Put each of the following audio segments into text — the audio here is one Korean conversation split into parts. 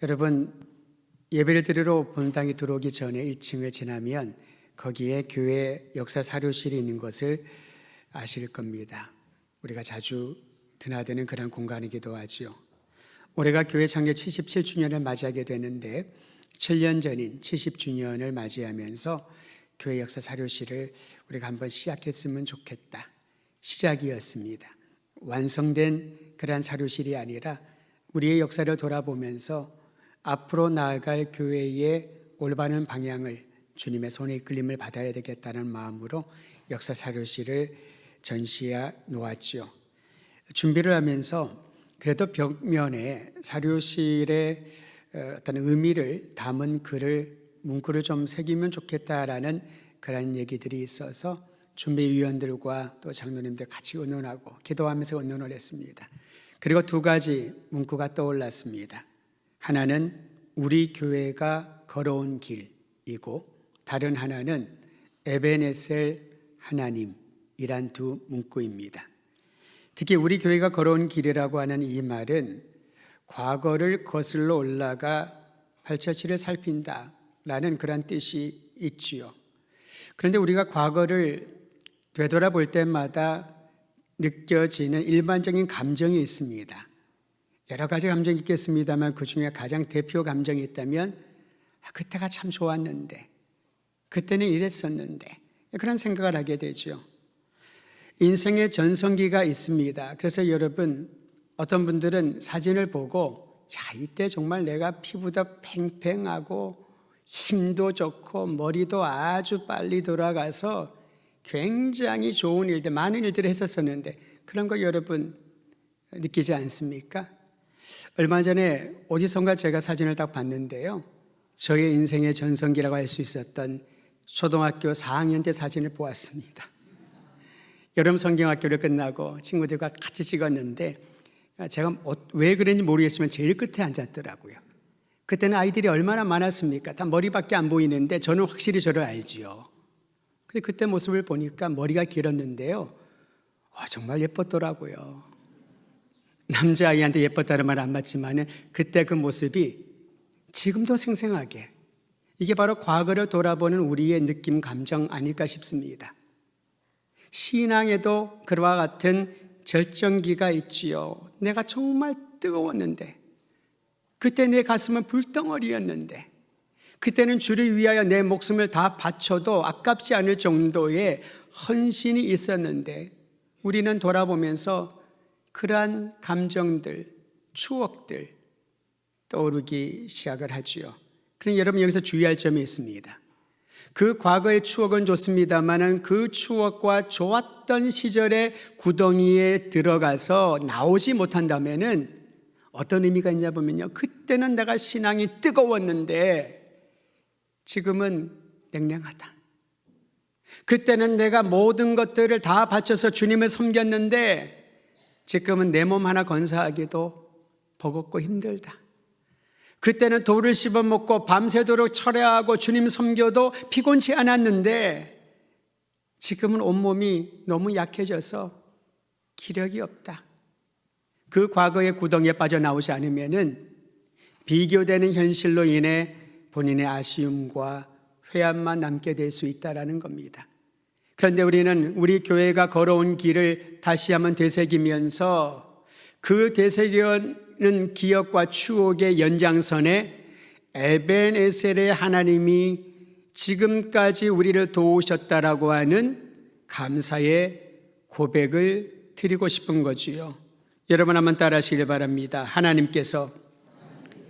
여러분, 예배를 드리러 본당에 들어오기 전에 1층을 지나면 거기에 교회 역사 사료실이 있는 것을 아실 겁니다. 우리가 자주 드나드는 그런 공간이기도 하죠. 올해가 교회 창립 77주년을 맞이하게 되는데 7년 전인 70주년을 맞이하면서 교회 역사 사료실을 우리가 한번 시작했으면 좋겠다. 시작이었습니다. 완성된 그러한 사료실이 아니라 우리의 역사를 돌아보면서 앞으로 나아갈 교회의 올바른 방향을 주님의 손에 이끌림을 받아야 되겠다는 마음으로 역사 사료실을 전시해 놓았죠. 준비를 하면서 그래도 벽면에 사료실의 어떤 의미를 담은 문구를 좀 새기면 좋겠다라는 그런 얘기들이 있어서 준비위원들과 또 장로님들 같이 의논하고 기도하면서 의논을 했습니다. 그리고 두 가지 문구가 떠올랐습니다. 하나는 우리 교회가 걸어온 길이고 다른 하나는 에베네셀 하나님이란 두 문구입니다. 특히 우리 교회가 걸어온 길이라고 하는 이 말은 과거를 거슬러 올라가 발자취를 살핀다라는 그런 뜻이 있지요. 그런데 우리가 과거를 되돌아볼 때마다 느껴지는 일반적인 감정이 있습니다. 여러 가지 감정이 있겠습니다만 그 중에 가장 대표 감정이 있다면 그때가 참 좋았는데, 그때는 이랬었는데, 그런 생각을 하게 되죠. 인생의 전성기가 있습니다. 그래서 여러분, 어떤 분들은 사진을 보고 이때 정말 내가 피부도 팽팽하고 힘도 좋고 머리도 아주 빨리 돌아가서 굉장히 좋은 일들, 많은 일들을 했었었는데 그런 거 여러분 느끼지 않습니까? 얼마 전에 어디선가 제가 사진을 딱 봤는데요, 저의 인생의 전성기라고 할 수 있었던 초등학교 4학년 때 사진을 보았습니다. 여름 성경학교를 끝나고 친구들과 같이 찍었는데 제가 왜 그런지 모르겠지만 제일 끝에 앉았더라고요. 그때는 아이들이 얼마나 많았습니까? 다 머리밖에 안 보이는데 저는 확실히 저를 알지요. 근데 그때 모습을 보니까 머리가 길었는데요, 정말 예뻤더라고요. 남자아이한테 예뻤다는 말 안 맞지만 그때 그 모습이 지금도 생생하게, 이게 바로 과거를 돌아보는 우리의 느낌, 감정 아닐까 싶습니다. 신앙에도 그와 같은 절정기가 있지요. 내가 정말 뜨거웠는데, 그때 내 가슴은 불덩어리였는데, 그때는 주를 위하여 내 목숨을 다 바쳐도 아깝지 않을 정도의 헌신이 있었는데, 우리는 돌아보면서 그러한 감정들, 추억들 떠오르기 시작을 하지요. 그런데 여러분, 여기서 주의할 점이 있습니다. 그 과거의 추억은 좋습니다만 그 추억과 좋았던 시절의 구덩이에 들어가서 나오지 못한다면 어떤 의미가 있냐 보면요, 그때는 내가 신앙이 뜨거웠는데 지금은 냉랭하다. 그때는 내가 모든 것들을 다 바쳐서 주님을 섬겼는데 지금은 내 몸 하나 건사하기도 버겁고 힘들다. 그때는 돌을 씹어먹고 밤새도록 철야하고 주님 섬겨도 피곤치 않았는데 지금은 온몸이 너무 약해져서 기력이 없다. 그 과거의 구덩이에 빠져나오지 않으면 비교되는 현실로 인해 본인의 아쉬움과 회한만 남게 될 수 있다는 겁니다. 그런데 우리는 우리 교회가 걸어온 길을 다시 한번 되새기면서 그 되새기는 기억과 추억의 연장선에 에벤에셀의 하나님이 지금까지 우리를 도우셨다라고 하는 감사의 고백을 드리고 싶은 거지요. 여러분 한번 따라하시길 바랍니다. 하나님께서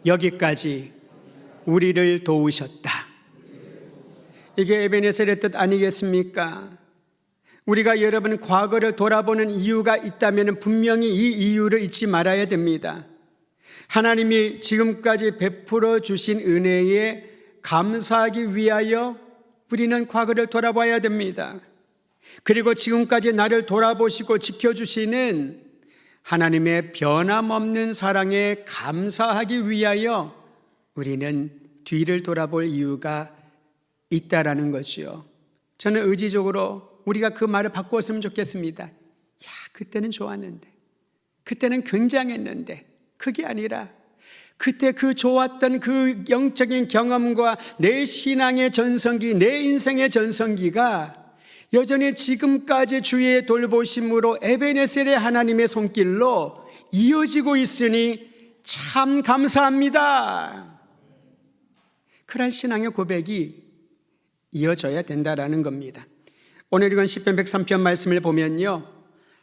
여기까지 우리를 도우셨다. 이게 에벤에셀의 뜻 아니겠습니까? 우리가 여러분 과거를 돌아보는 이유가 있다면 분명히 이 이유를 잊지 말아야 됩니다. 하나님이 지금까지 베풀어 주신 은혜에 감사하기 위하여 우리는 과거를 돌아봐야 됩니다. 그리고 지금까지 나를 돌아보시고 지켜주시는 하나님의 변함없는 사랑에 감사하기 위하여 우리는 뒤를 돌아볼 이유가 있다라는 것이요. 저는 의지적으로 우리가 그 말을 바꾸었으면 좋겠습니다. 그때는 좋았는데, 그때는 굉장했는데, 그게 아니라 그때 그 좋았던 그 영적인 경험과 내 신앙의 전성기, 내 인생의 전성기가 여전히 지금까지 주의 돌보심으로 에베네셀의 하나님의 손길로 이어지고 있으니 참 감사합니다. 그런 신앙의 고백이 이어져야 된다라는 겁니다. 오늘 읽은 시편 103편 말씀을 보면요,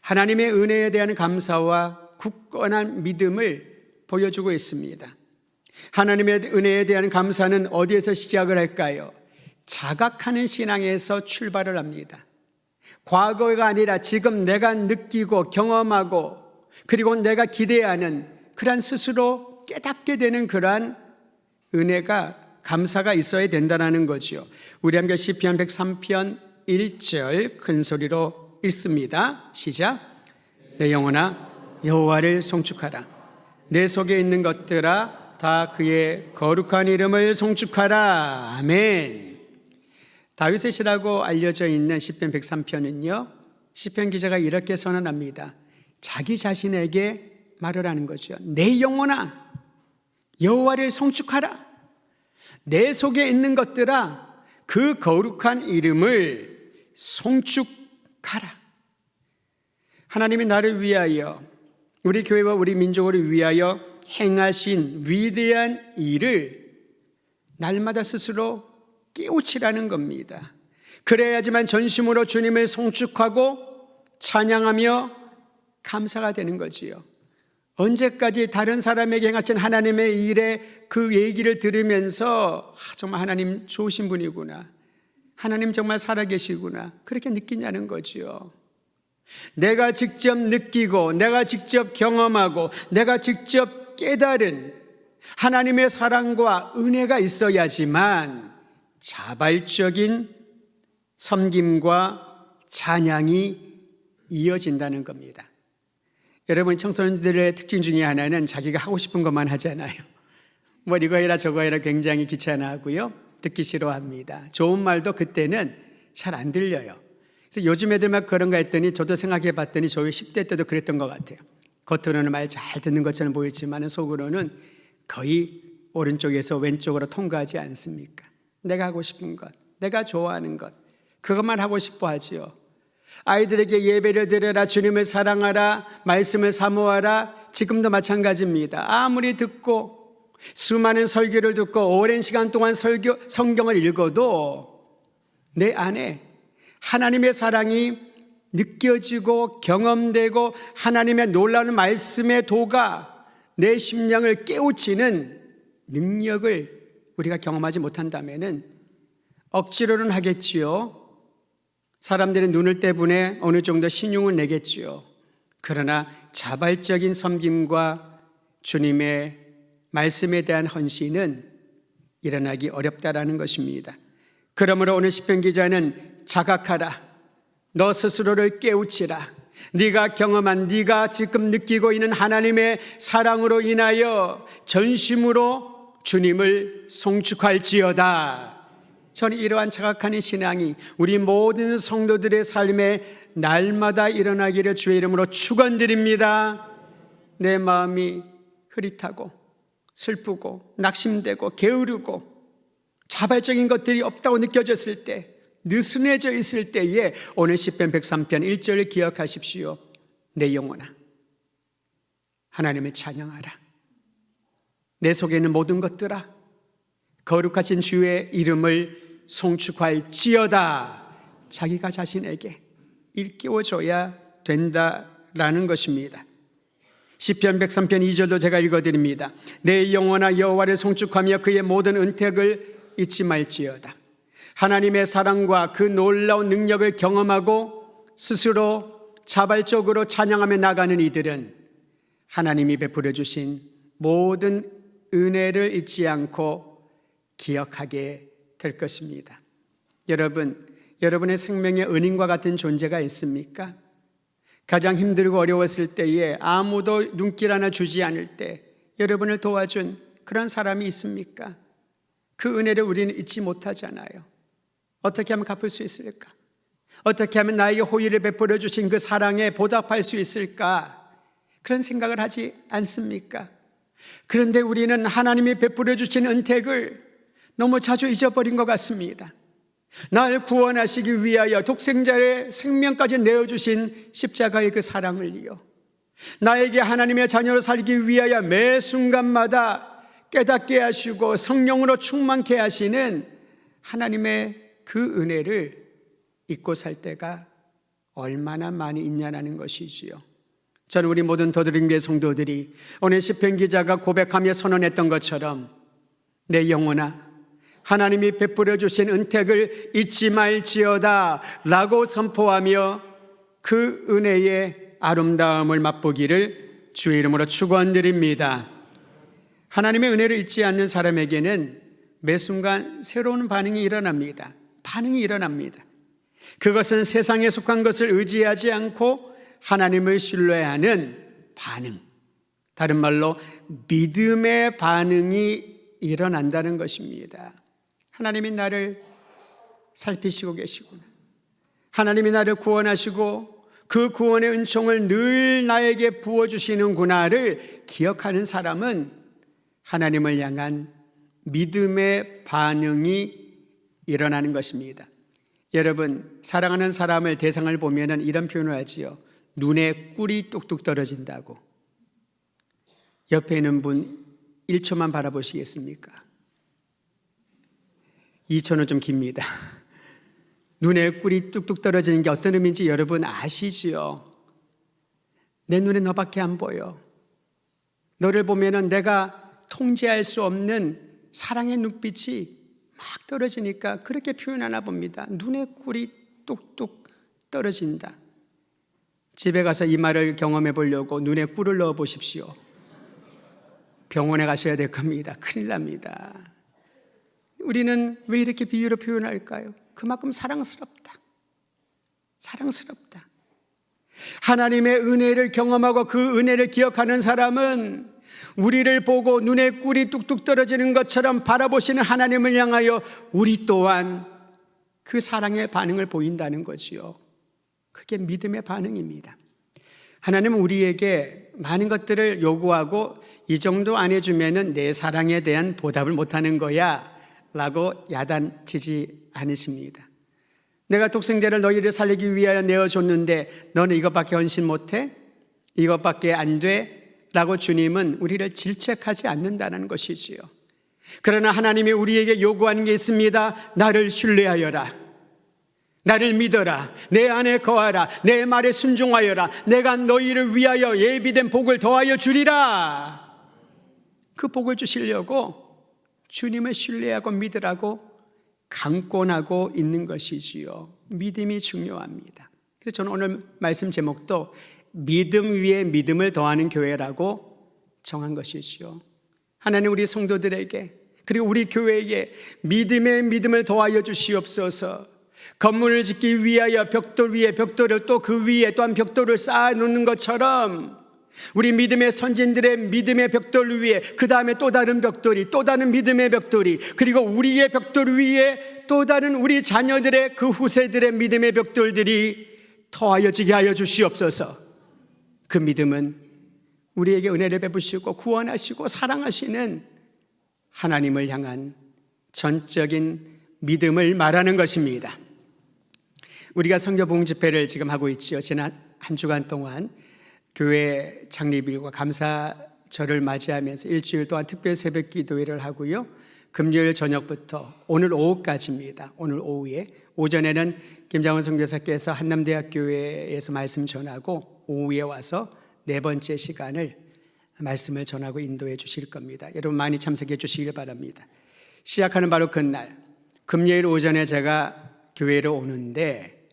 하나님의 은혜에 대한 감사와 굳건한 믿음을 보여주고 있습니다. 하나님의 은혜에 대한 감사는 어디에서 시작을 할까요? 자각하는 신앙에서 출발을 합니다. 과거가 아니라 지금 내가 느끼고 경험하고 그리고 내가 기대하는 그러한 스스로 깨닫게 되는 그러한 은혜가, 감사가 있어야 된다는 거죠. 우리 함께 시편 103편 1절 큰 소리로 읽습니다. 시작. 내 영혼아 여호와를 송축하라. 내 속에 있는 것들아 다 그의 거룩한 이름을 송축하라. 아멘. 다윗의 시라고 알려져 있는 시편 103편은요, 시편 기자가 이렇게 선언합니다. 자기 자신에게 말을 하는 거죠. 내 영혼아 여호와를 송축하라. 내 속에 있는 것들아 그 거룩한 이름을 송축하라. 하나님이 나를 위하여, 우리 교회와 우리 민족을 위하여 행하신 위대한 일을 날마다 스스로 깨우치라는 겁니다. 그래야지만 전심으로 주님을 송축하고 찬양하며 감사가 되는 거지요. 언제까지 다른 사람에게 행하신 하나님의 일에 그 얘기를 들으면서 정말 하나님 좋으신 분이구나, 하나님 정말 살아계시구나, 그렇게 느끼냐는 거지요. 내가 직접 느끼고 내가 직접 경험하고 내가 직접 깨달은 하나님의 사랑과 은혜가 있어야지만 자발적인 섬김과 찬양이 이어진다는 겁니다. 여러분, 청소년들의 특징 중에 하나는 자기가 하고 싶은 것만 하잖아요. 뭐 이거 해라 저거 해라 굉장히 귀찮아하고요, 듣기 싫어합니다. 좋은 말도 그때는 잘 안 들려요. 그래서 요즘 애들만 그런가 했더니 저도 생각해 봤더니 저희 10대 때도 그랬던 것 같아요. 겉으로는 말 잘 듣는 것처럼 보이지만 속으로는 거의 오른쪽에서 왼쪽으로 통과하지 않습니까? 내가 하고 싶은 것, 내가 좋아하는 것, 그것만 하고 싶어 하지요. 아이들에게 예배를 드려라, 주님을 사랑하라, 말씀을 사모하라, 지금도 마찬가지입니다. 아무리 듣고 수많은 설교를 듣고 오랜 시간 동안 성경을 읽어도 내 안에 하나님의 사랑이 느껴지고 경험되고 하나님의 놀라운 말씀의 도가 내 심령을 깨우치는 능력을 우리가 경험하지 못한다면 억지로는 하겠지요. 사람들의 눈을 때문에 어느 정도 신용을 내겠지요. 그러나 자발적인 섬김과 주님의 말씀에 대한 헌신은 일어나기 어렵다라는 것입니다. 그러므로 오늘 시편 기자는 자각하라, 너 스스로를 깨우치라. 네가 경험한, 네가 지금 느끼고 있는 하나님의 사랑으로 인하여 전심으로 주님을 송축할지어다. 저는 이러한 자각하는 신앙이 우리 모든 성도들의 삶에 날마다 일어나기를 주의 이름으로 축원드립니다. 내 마음이 흐릿하고 슬프고 낙심되고 게으르고 자발적인 것들이 없다고 느껴졌을 때, 느슨해져 있을 때에 오늘 시편 103편 1절을 기억하십시오. 내 영혼아 하나님을 찬양하라. 내 속에 있는 모든 것들아 거룩하신 주의 이름을 송축할지어다. 자기가 자신에게 일깨워줘야 된다라는 것입니다. 시편 103편 2절도 제가 읽어드립니다. 내 영혼아 여호와를 송축하며 그의 모든 은택을 잊지 말지어다. 하나님의 사랑과 그 놀라운 능력을 경험하고 스스로 자발적으로 찬양하며 나가는 이들은 하나님이 베풀어 주신 모든 은혜를 잊지 않고 기억하게 될 것입니다. 여러분, 여러분의 생명에 은인과 같은 존재가 있습니까? 가장 힘들고 어려웠을 때에 아무도 눈길 하나 주지 않을 때 여러분을 도와준 그런 사람이 있습니까? 그 은혜를 우리는 잊지 못하잖아요. 어떻게 하면 갚을 수 있을까? 어떻게 하면 나에게 호의를 베풀어 주신 그 사랑에 보답할 수 있을까? 그런 생각을 하지 않습니까? 그런데 우리는 하나님이 베풀어 주신 은택을 너무 자주 잊어버린 것 같습니다. 날 구원하시기 위하여 독생자의 생명까지 내어주신 십자가의 그 사랑을요, 나에게 하나님의 자녀로 살기 위하여 매 순간마다 깨닫게 하시고 성령으로 충만케 하시는 하나님의 그 은혜를 잊고 살 때가 얼마나 많이 있냐는 것이지요. 저는 우리 모든 더드림교회 성도들이 오늘 시편 기자가 고백하며 선언했던 것처럼 내 영혼아 하나님이 베풀어 주신 은택을 잊지 말지어다 라고 선포하며 그 은혜의 아름다움을 맛보기를 주의 이름으로 축원드립니다. 하나님의 은혜를 잊지 않는 사람에게는 매 순간 새로운 반응이 일어납니다. 그것은 세상에 속한 것을 의지하지 않고 하나님을 신뢰하는 반응, 다른 말로 믿음의 반응이 일어난다는 것입니다. 하나님이 나를 살피시고 계시구나, 하나님이 나를 구원하시고 그 구원의 은총을 늘 나에게 부어주시는구나를 기억하는 사람은 하나님을 향한 믿음의 반응이 일어나는 것입니다. 여러분, 사랑하는 사람을 대상을 보면 이런 표현을 하지요. 눈에 꿀이 뚝뚝 떨어진다고. 옆에 있는 분 1초만 바라보시겠습니까? 2초는 좀 깁니다. 눈에 꿀이 뚝뚝 떨어지는 게 어떤 의미인지 여러분 아시지요? 내 눈에 너밖에 안 보여. 너를 보면은 내가 통제할 수 없는 사랑의 눈빛이 막 떨어지니까 그렇게 표현하나 봅니다. 눈에 꿀이 뚝뚝 떨어진다. 집에 가서 이 말을 경험해 보려고 눈에 꿀을 넣어 보십시오. 병원에 가셔야 될 겁니다. 큰일 납니다. 우리는 왜 이렇게 비유로 표현할까요? 그만큼 사랑스럽다. 하나님의 은혜를 경험하고 그 은혜를 기억하는 사람은 우리를 보고 눈에 꿀이 뚝뚝 떨어지는 것처럼 바라보시는 하나님을 향하여 우리 또한 그 사랑의 반응을 보인다는 거지요. 그게 믿음의 반응입니다. 하나님은 우리에게 많은 것들을 요구하고 이 정도 안 해주면은 내 사랑에 대한 보답을 못하는 거야 라고 야단치지 않으십니다. 내가 독생자를 너희를 살리기 위하여 내어줬는데 너는 이것밖에 헌신 못해? 이것밖에 안 돼? 라고 주님은 우리를 질책하지 않는다는 것이지요. 그러나 하나님이 우리에게 요구하는 게 있습니다. 나를 신뢰하여라, 나를 믿어라, 내 안에 거하라, 내 말에 순종하여라, 내가 너희를 위하여 예비된 복을 더하여 주리라. 그 복을 주시려고 주님을 신뢰하고 믿으라고 강권하고 있는 것이지요. 믿음이 중요합니다. 그래서 저는 오늘 말씀 제목도 믿음 위에 믿음을 더하는 교회라고 정한 것이지요. 하나님 우리 성도들에게 그리고 우리 교회에 믿음의 믿음을 더하여 주시옵소서. 건물을 짓기 위하여 벽돌 위에 벽돌을 또 그 위에 또한 벽돌을 쌓아놓는 것처럼 우리 믿음의 선진들의 믿음의 벽돌 위에 그 다음에 또 다른 벽돌이 또 다른 믿음의 벽돌이 그리고 우리의 벽돌 위에 또 다른 우리 자녀들의 그 후세들의 믿음의 벽돌들이 더하여지게 하여 주시옵소서. 그 믿음은 우리에게 은혜를 베푸시고 구원하시고 사랑하시는 하나님을 향한 전적인 믿음을 말하는 것입니다. 우리가 성교봉 집회를 지금 하고 있지요. 지난 한 주간 동안 교회 창립일과 감사절을 맞이하면서 일주일 동안 특별 새벽 기도회를 하고요. 금요일 저녁부터 오늘 오후까지입니다. 오늘 오후에 오전에는 김장원 선교사께서 한남대학교에서 말씀 전하고 오후에 와서 네 번째 시간을 말씀을 전하고 인도해 주실 겁니다. 여러분 많이 참석해 주시길 바랍니다. 시작하는 바로 그날 금요일 오전에 제가 교회로 오는데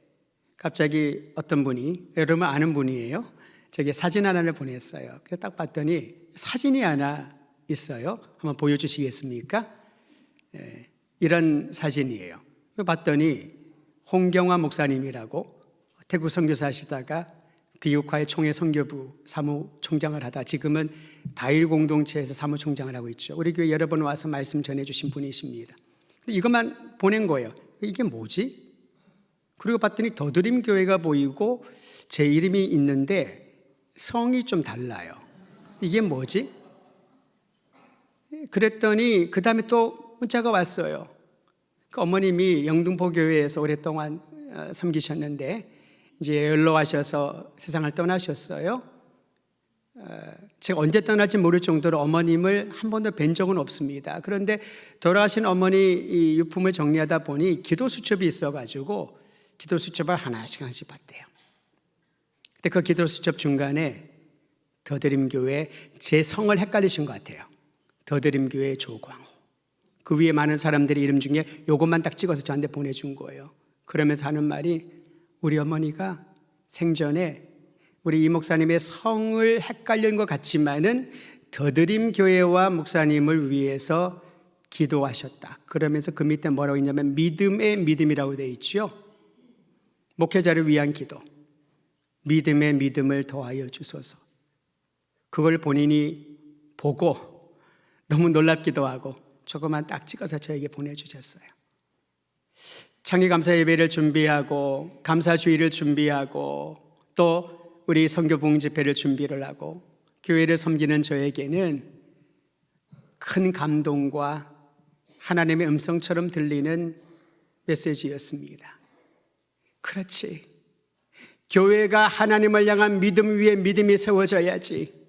갑자기 어떤 분이, 여러분 아는 분이에요. 저기 사진 하나를 보냈어요. 그래서 딱 봤더니 사진이 하나 있어요. 한번 보여주시겠습니까? 네, 이런 사진이에요. 봤더니 홍경화 목사님이라고 태국 선교사 하시다가 비육화의 총회 선교부 사무총장을 하다 지금은 다일 공동체에서 사무총장을 하고 있죠. 우리 교회 여러 번 와서 말씀 전해주신 분이십니다. 이것만 보낸 거예요. 이게 뭐지? 그리고 봤더니 더드림 교회가 보이고 제 이름이 있는데 성이 좀 달라요. 이게 뭐지? 그랬더니 그 다음에 또 문자가 왔어요. 그 어머님이 영등포교회에서 오랫동안 섬기셨는데 이제 연로하셔서 세상을 떠나셨어요. 제가 언제 떠날지 모를 정도로 어머님을 한 번도 뵌 적은 없습니다. 그런데 돌아가신 어머니 이 유품을 정리하다 보니 기도 수첩이 있어가지고 기도 수첩을 하나씩 봤대요. 근데 그 기도 수첩 중간에 더드림교회, 제 성을 헷갈리신 것 같아요. 더드림교회 조광호. 그 위에 많은 사람들의 이름 중에 요것만 딱 찍어서 저한테 보내준 거예요. 그러면서 하는 말이, 우리 어머니가 생전에 우리 이 목사님의 성을 헷갈린 것 같지만은 더드림교회와 목사님을 위해서 기도하셨다. 그러면서 그 밑에 뭐라고 있냐면 믿음의 믿음이라고 되어 있죠. 목회자를 위한 기도, 믿음의 믿음을 더하여 주소서. 그걸 본인이 보고 너무 놀랍기도 하고 조금만 딱 찍어서 저에게 보내주셨어요. 창의감사 예배를 준비하고 감사주의를 준비하고 또 우리 선교봉 집회를 준비를 하고 교회를 섬기는 저에게는 큰 감동과 하나님의 음성처럼 들리는 메시지였습니다. 그렇지, 교회가 하나님을 향한 믿음 위에 믿음이 세워져야지,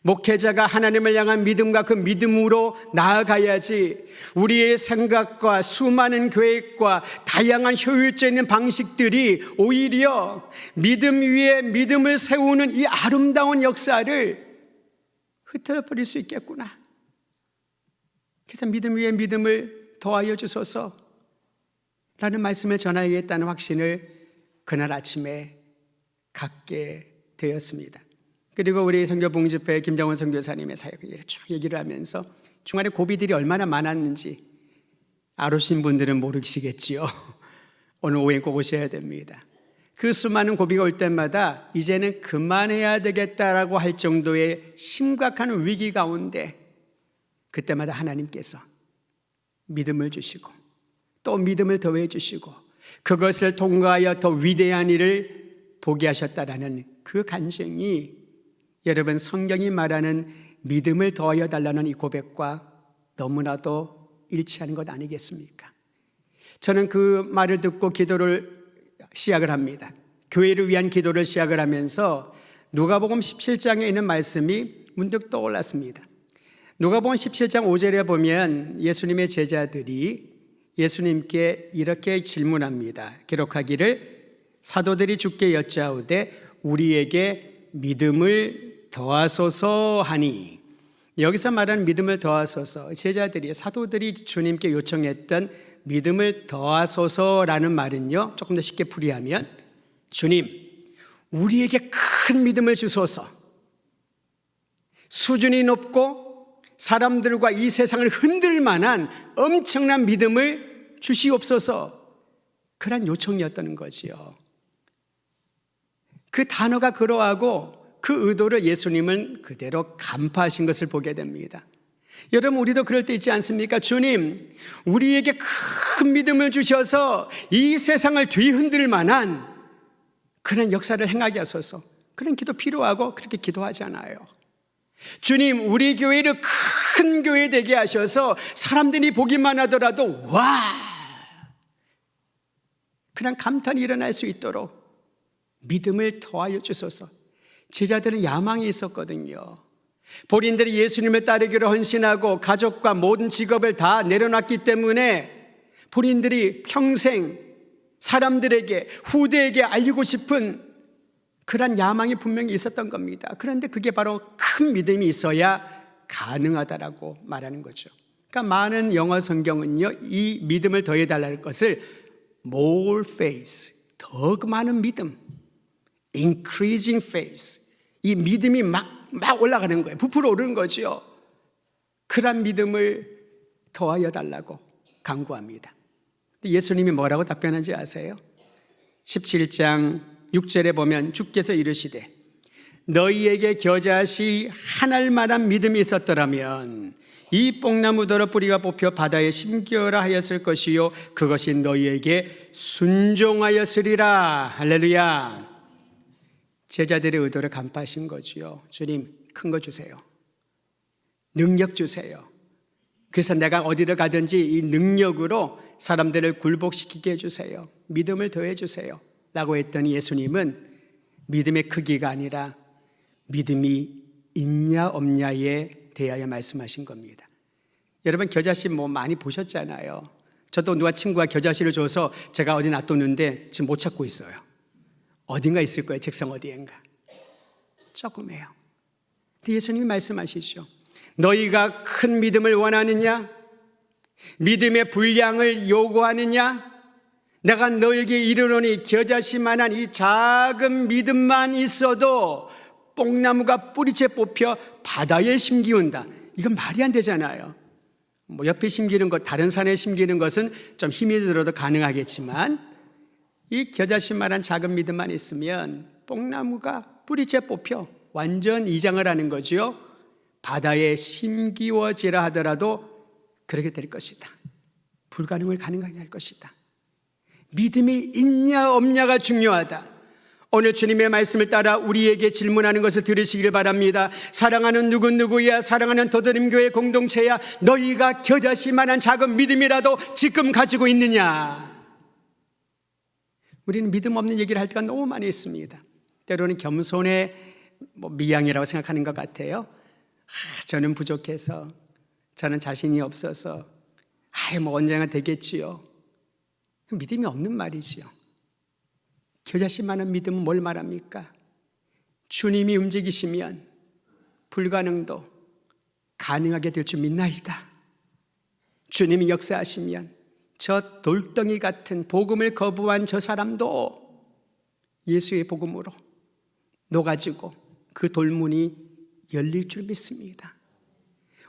목회자가 하나님을 향한 믿음과 그 믿음으로 나아가야지, 우리의 생각과 수많은 계획과 다양한 효율적 있는 방식들이 오히려 믿음 위에 믿음을 세우는 이 아름다운 역사를 흐트러 버릴 수 있겠구나. 그래서 믿음 위에 믿음을 더하여 주소서 라는 말씀을 전하겠다는 확신을 그날 아침에 갖게 되었습니다. 그리고 우리 선교봉 집회 김정원 선교사님의 사역을 쭉 얘기를 하면서 중간에 고비들이 얼마나 많았는지 알으신 분들은 모르시겠지요. 오늘 오후에 꼭 오셔야 됩니다. 그 수많은 고비가 올 때마다 이제는 그만해야 되겠다라고 할 정도의 심각한 위기 가운데 그때마다 하나님께서 믿음을 주시고 또 믿음을 더해 주시고 그것을 통과하여 더 위대한 일을 보게 하셨다라는 그 간증이 여러분, 성경이 말하는 믿음을 더하여 달라는 이 고백과 너무나도 일치하는 것 아니겠습니까? 저는 그 말을 듣고 기도를 시작을 합니다. 교회를 위한 기도를 시작을 하면서 누가복음 17장에 있는 말씀이 문득 떠올랐습니다. 누가복음 17장 5절에 보면 예수님의 제자들이 예수님께 이렇게 질문합니다. 기록하기를 사도들이 주께 여짜오되 우리에게 믿음을 더하소서 하니, 여기서 말하는 믿음을 더하소서, 제자들이 사도들이 주님께 요청했던 믿음을 더하소서라는 말은요, 조금 더 쉽게 풀이하면 주님, 우리에게 큰 믿음을 주소서, 수준이 높고 사람들과 이 세상을 흔들 만한 엄청난 믿음을 주시옵소서, 그런 요청이었다는 거지요. 그 단어가 그러하고 그 의도를 예수님은 그대로 간파하신 것을 보게 됩니다. 여러분, 우리도 그럴 때 있지 않습니까? 주님, 우리에게 큰 믿음을 주셔서 이 세상을 뒤흔들 만한 그런 역사를 행하게 하소서. 그런 기도 필요하고 그렇게 기도하잖아요. 주님, 우리 교회를 큰 교회 되게 하셔서 사람들이 보기만 하더라도 와! 그냥 감탄이 일어날 수 있도록 믿음을 더하여 주소서. 제자들은 야망이 있었거든요. 본인들이 예수님을 따르기로 헌신하고 가족과 모든 직업을 다 내려놨기 때문에 본인들이 평생 사람들에게, 후대에게 알리고 싶은 그런 야망이 분명히 있었던 겁니다. 그런데 그게 바로 큰 믿음이 있어야 가능하다라고 말하는 거죠. 그러니까 많은 영어 성경은요, 이 믿음을 더해달라는 것을 more faith, 더 많은 믿음, increasing faith, 이 믿음이 막 올라가는 거예요. 부풀어 오르는 거죠. 그런 믿음을 더하여 달라고 간구합니다. 예수님이 뭐라고 답변한지 아세요? 17장 6절에 보면 주께서 이르시되 너희에게 겨자씨 한 알만한 믿음이 있었더라면 이 뽕나무더러 뿌리가 뽑혀 바다에 심기어라 하였을 것이요 그것이 너희에게 순종하였으리라. 할렐루야. 제자들의 의도를 간파하신 거지요. 주님, 큰 거 주세요. 능력 주세요. 그래서 내가 어디를 가든지 이 능력으로 사람들을 굴복시키게 해주세요. 믿음을 더해주세요. 라고 했더니 예수님은 믿음의 크기가 아니라 믿음이 있냐 없냐에 대하여 말씀하신 겁니다. 여러분 겨자씨 많이 보셨잖아요. 저도 누가 친구가 겨자씨를 줘서 제가 어디 놔뒀는데 지금 못 찾고 있어요. 어딘가 있을 거예요. 책상 어디엔가. 조금해요. 근데 예수님이 말씀하시죠. 너희가 큰 믿음을 원하느냐? 믿음의 분량을 요구하느냐? 내가 너에게 이르노니 겨자씨만한 이 작은 믿음만 있어도 뽕나무가 뿌리째 뽑혀 바다에 심기운다. 이건 말이 안 되잖아요. 옆에 심기는 것, 다른 산에 심기는 것은 좀 힘이 들어도 가능하겠지만 이 겨자씨만한 작은 믿음만 있으면 뽕나무가 뿌리째 뽑혀 완전 이장을 하는 거죠. 바다에 심기워지라 하더라도 그렇게 될 것이다. 불가능을 가능하게 할 것이다. 믿음이 있냐 없냐가 중요하다. 오늘 주님의 말씀을 따라 우리에게 질문하는 것을 들으시길 바랍니다. 사랑하는 누구누구야, 사랑하는 도드림교회 공동체야, 너희가 겨자씨만한 작은 믿음이라도 지금 가지고 있느냐? 우리는 믿음 없는 얘기를 할 때가 너무 많이 있습니다. 때로는 겸손의 미양이라고 생각하는 것 같아요. 저는 부족해서, 저는 자신이 없어서, 언젠가 되겠지요. 믿음이 없는 말이지요. 겨자씨만한 믿음은 뭘 말합니까? 주님이 움직이시면 불가능도 가능하게 될 줄 믿나이다. 주님이 역사하시면 저 돌덩이 같은 복음을 거부한 저 사람도 예수의 복음으로 녹아지고 그 돌문이 열릴 줄 믿습니다.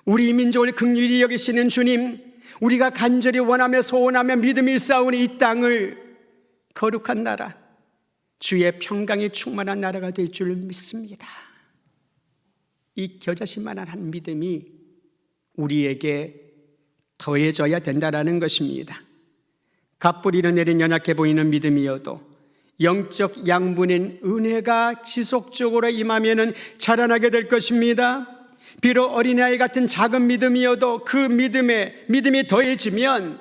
우리 민족을 긍휼히 여기시는 주님, 우리가 간절히 원하며 소원하며 믿음이 있사오니 이 땅을 거룩한 나라, 주의 평강이 충만한 나라가 될 줄 믿습니다. 이 겨자씨만한 한 믿음이 우리에게 더해져야 된다는 것입니다. 갓뿌리는 내린 연약해 보이는 믿음이어도 영적 양분인 은혜가 지속적으로 임하면 자라나게 될 것입니다. 비록 어린아이 같은 작은 믿음이어도 그 믿음이 더해지면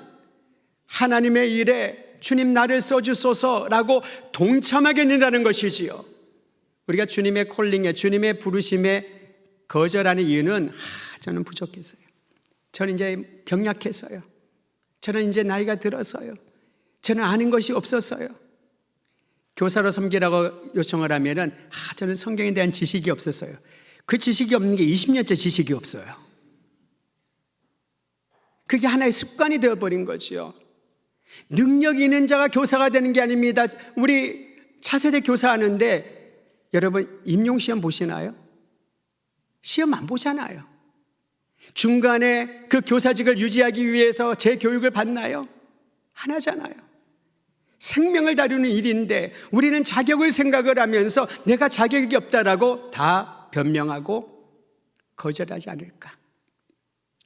하나님의 일에 주님 나를 써주소서라고 동참하게 된다는 것이지요. 우리가 주님의 콜링에, 주님의 부르심에 거절하는 이유는 저는 부족해서요. 저는 이제 병약해서요. 저는 이제 나이가 들어서요. 저는 아는 것이 없어서요. 교사로 섬기라고 요청을 하면은 저는 성경에 대한 지식이 없었어요. 그 지식이 없는 게 20년째 지식이 없어요. 그게 하나의 습관이 되어버린 거지요. 능력이 있는 자가 교사가 되는 게 아닙니다. 우리 차세대 교사하는데 여러분 임용시험 보시나요? 시험 안 보잖아요. 중간에 그 교사직을 유지하기 위해서 재교육을 받나요? 안 하잖아요. 생명을 다루는 일인데 우리는 자격을 생각을 하면서 내가 자격이 없다라고 다 변명하고 거절하지 않을까.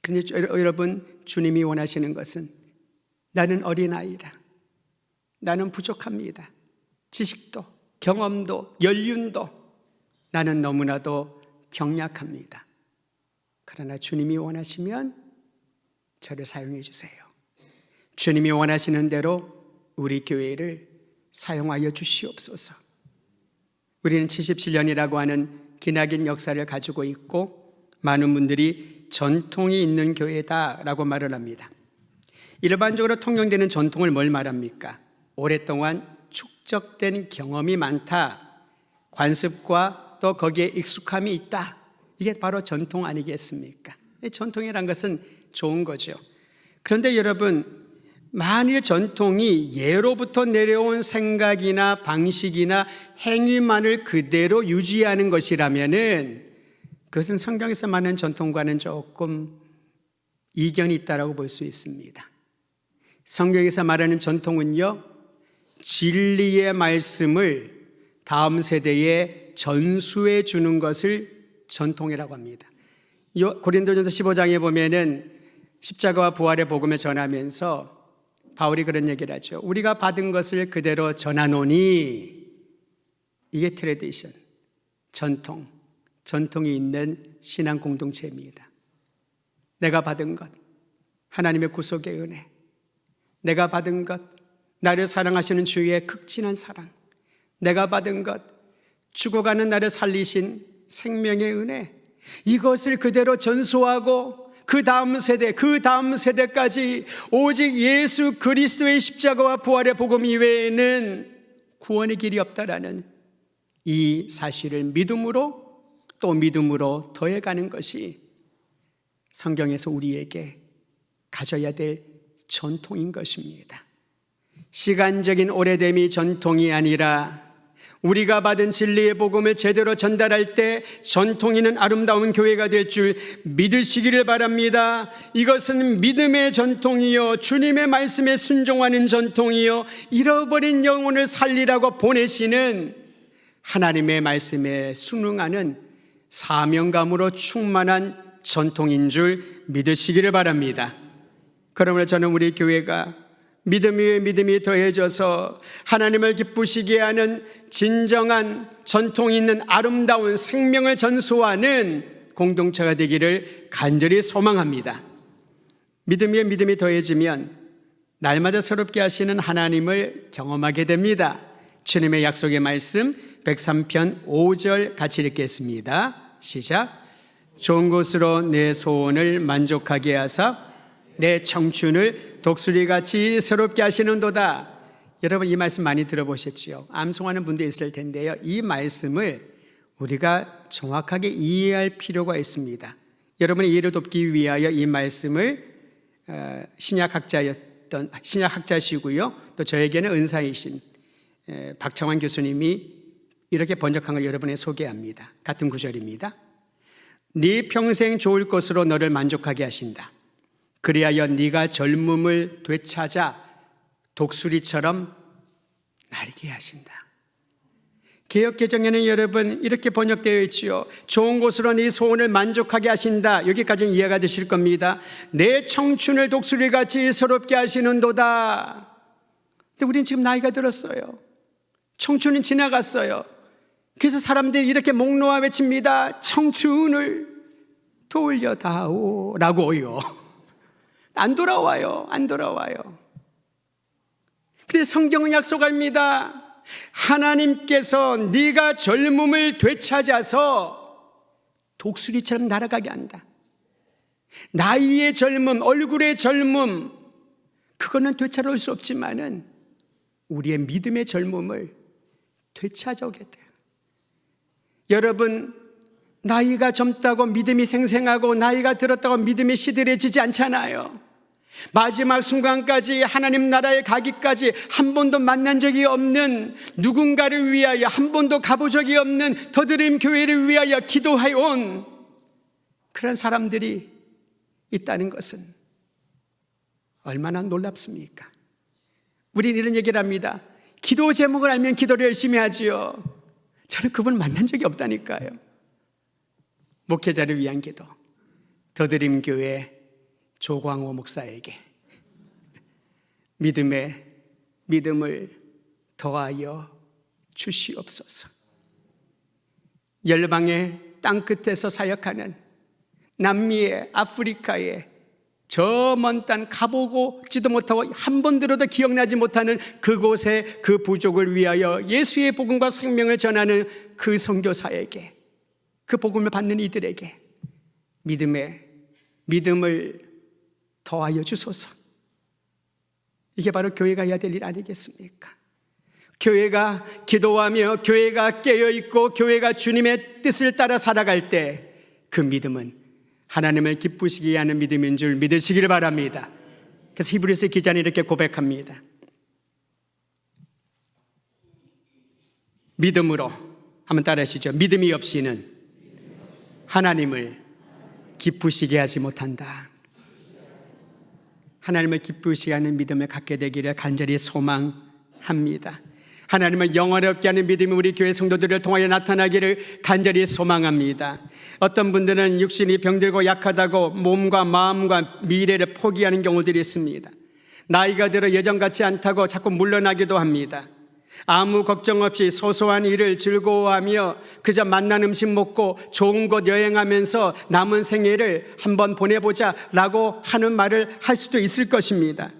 그런데 여러분, 주님이 원하시는 것은 나는 어린아이라, 나는 부족합니다. 지식도 경험도 연륜도 나는 너무나도 병약합니다. 그러나 주님이 원하시면 저를 사용해 주세요. 주님이 원하시는 대로 우리 교회를 사용하여 주시옵소서. 우리는 77년이라고 하는 기나긴 역사를 가지고 있고 많은 분들이 전통이 있는 교회다라고 말을 합니다. 일반적으로 통용되는 전통을 뭘 말합니까? 오랫동안 축적된 경험이 많다, 관습과 또 거기에 익숙함이 있다. 이게 바로 전통 아니겠습니까? 전통이란 것은 좋은 거죠. 그런데 여러분, 만일 전통이 예로부터 내려온 생각이나 방식이나 행위만을 그대로 유지하는 것이라면은 그것은 성경에서 말하는 전통과는 조금 이견이 있다라고 볼 수 있습니다. 성경에서 말하는 전통은요, 진리의 말씀을 다음 세대에 전수해 주는 것을 전통이라고 합니다. 고린도전서 15장에 보면은 십자가와 부활의 복음을 전하면서 바울이 그런 얘기를 하죠. 우리가 받은 것을 그대로 전하노니, 이게 트레디션, 전통이 있는 신앙 공동체입니다. 내가 받은 것, 하나님의 구속의 은혜, 내가 받은 것, 나를 사랑하시는 주의 극진한 사랑, 내가 받은 것, 죽어가는 나를 살리신 생명의 은혜, 이것을 그대로 전수하고 그 다음 세대까지 오직 예수 그리스도의 십자가와 부활의 복음 이외에는 구원의 길이 없다라는 이 사실을 믿음으로 또 믿음으로 더해가는 것이 성경에서 우리에게 가져야 될 전통인 것입니다. 시간적인 오래됨이 전통이 아니라 우리가 받은 진리의 복음을 제대로 전달할 때 전통 있는 아름다운 교회가 될 줄 믿으시기를 바랍니다. 이것은 믿음의 전통이요, 주님의 말씀에 순종하는 전통이요, 잃어버린 영혼을 살리라고 보내시는 하나님의 말씀에 순응하는 사명감으로 충만한 전통인 줄 믿으시기를 바랍니다. 그러므로 저는 우리 교회가 믿음 위에 믿음이 더해져서 하나님을 기쁘시게 하는 진정한 전통 있는 아름다운 생명을 전수하는 공동체가 되기를 간절히 소망합니다. 믿음 위에 믿음이 더해지면 날마다 새롭게 하시는 하나님을 경험하게 됩니다. 주님의 약속의 말씀 103편 5절 같이 읽겠습니다. 시작. 좋은 곳으로 내 소원을 만족하게 하사 내 청춘을 독수리같이 새롭게 하시는도다. 여러분 이 말씀 많이 들어보셨지요? 암송하는 분도 있을 텐데요, 이 말씀을 우리가 정확하게 이해할 필요가 있습니다. 여러분의 이해를 돕기 위하여 이 말씀을 신약학자시고요, 또 저에게는 은사이신 박창환 교수님이 이렇게 번역한 걸 여러분에 소개합니다. 같은 구절입니다. 네 평생 좋을 것으로 너를 만족하게 하신다. 그리하여 네가 젊음을 되찾아 독수리처럼 날게 하신다. 개역개정에는 여러분 이렇게 번역되어 있지요. 좋은 곳으로 네 소원을 만족하게 하신다. 여기까지는 이해가 되실 겁니다. 내 청춘을 독수리같이 새롭게 하시는도다. 근데 우리는 지금 나이가 들었어요. 청춘은 지나갔어요. 그래서 사람들이 이렇게 목 놓아 외칩니다. 청춘을 돌려다오 라고요. 안 돌아와요. 근데 성경은 약속합니다. 하나님께서 네가 젊음을 되찾아서 독수리처럼 날아가게 한다. 나이의 젊음, 얼굴의 젊음, 그거는 되찾아올 수 없지만은 우리의 믿음의 젊음을 되찾아오게 돼요. 여러분, 나이가 젊다고 믿음이 생생하고 나이가 들었다고 믿음이 시들해지지 않잖아요. 마지막 순간까지 하나님 나라에 가기까지 한 번도 만난 적이 없는 누군가를 위하여 한 번도 가본 적이 없는 더드림 교회를 위하여 기도해온 그런 사람들이 있다는 것은 얼마나 놀랍습니까? 우리는 이런 얘기를 합니다. 기도 제목을 알면 기도를 열심히 하지요. 저는 그분을 만난 적이 없다니까요. 목회자를 위한 기도, 더드림 교회 조광호 목사에게 믿음을 더하여 주시옵소서. 열방의 땅끝에서 사역하는 남미의 아프리카의 저 먼 땅 가보고지도 못하고 한 번 들어도 기억나지 못하는 그곳의 그 부족을 위하여 예수의 복음과 생명을 전하는 그 선교사에게, 그 복음을 받는 이들에게 믿음을 더하여 주소서. 이게 바로 교회가 해야 될 일 아니겠습니까? 교회가 기도하며 교회가 깨어있고 교회가 주님의 뜻을 따라 살아갈 때 그 믿음은 하나님을 기쁘시게 하는 믿음인 줄 믿으시기를 바랍니다. 그래서 히브리서 기자는 이렇게 고백합니다. 믿음으로, 한번 따라하시죠. 믿음이 없이는 하나님을 기쁘시게 하지 못한다. 하나님을 기쁘시게 하는 믿음을 갖게 되기를 간절히 소망합니다. 하나님을 영원롭게 하는 믿음이 우리 교회 성도들을 통하여 나타나기를 간절히 소망합니다. 어떤 분들은 육신이 병들고 약하다고 몸과 마음과 미래를 포기하는 경우들이 있습니다. 나이가 들어 예전 같지 않다고 자꾸 물러나기도 합니다. 아무 걱정 없이 소소한 일을 즐거워하며 그저 맛난 음식 먹고 좋은 곳 여행하면서 남은 생애를 한번 보내보자 라고 하는 말을 할 수도 있을 것입니다.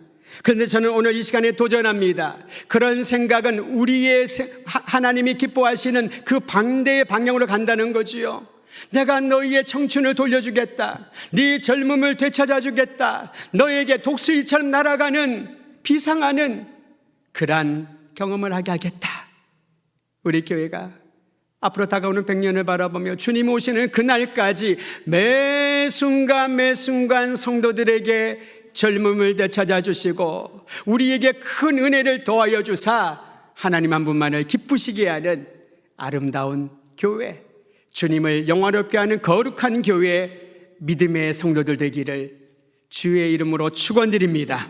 그런데 저는 오늘 이 시간에 도전합니다. 그런 생각은 우리의 하나님이 기뻐하시는 그 반대의 방향으로 간다는 거지요. 내가 너희의 청춘을 돌려주겠다. 네 젊음을 되찾아주겠다. 너에게 독수리처럼 날아가는 비상하는 그러한 경험을 하게 하겠다. 우리 교회가 앞으로 다가오는 100년을 바라보며 주님 오시는 그날까지 매 순간 매 순간 성도들에게 젊음을 되찾아주시고 우리에게 큰 은혜를 더하여 주사 하나님 한 분만을 기쁘시게 하는 아름다운 교회, 주님을 영화롭게 하는 거룩한 교회, 믿음의 성도들 되기를 주의 이름으로 축원드립니다.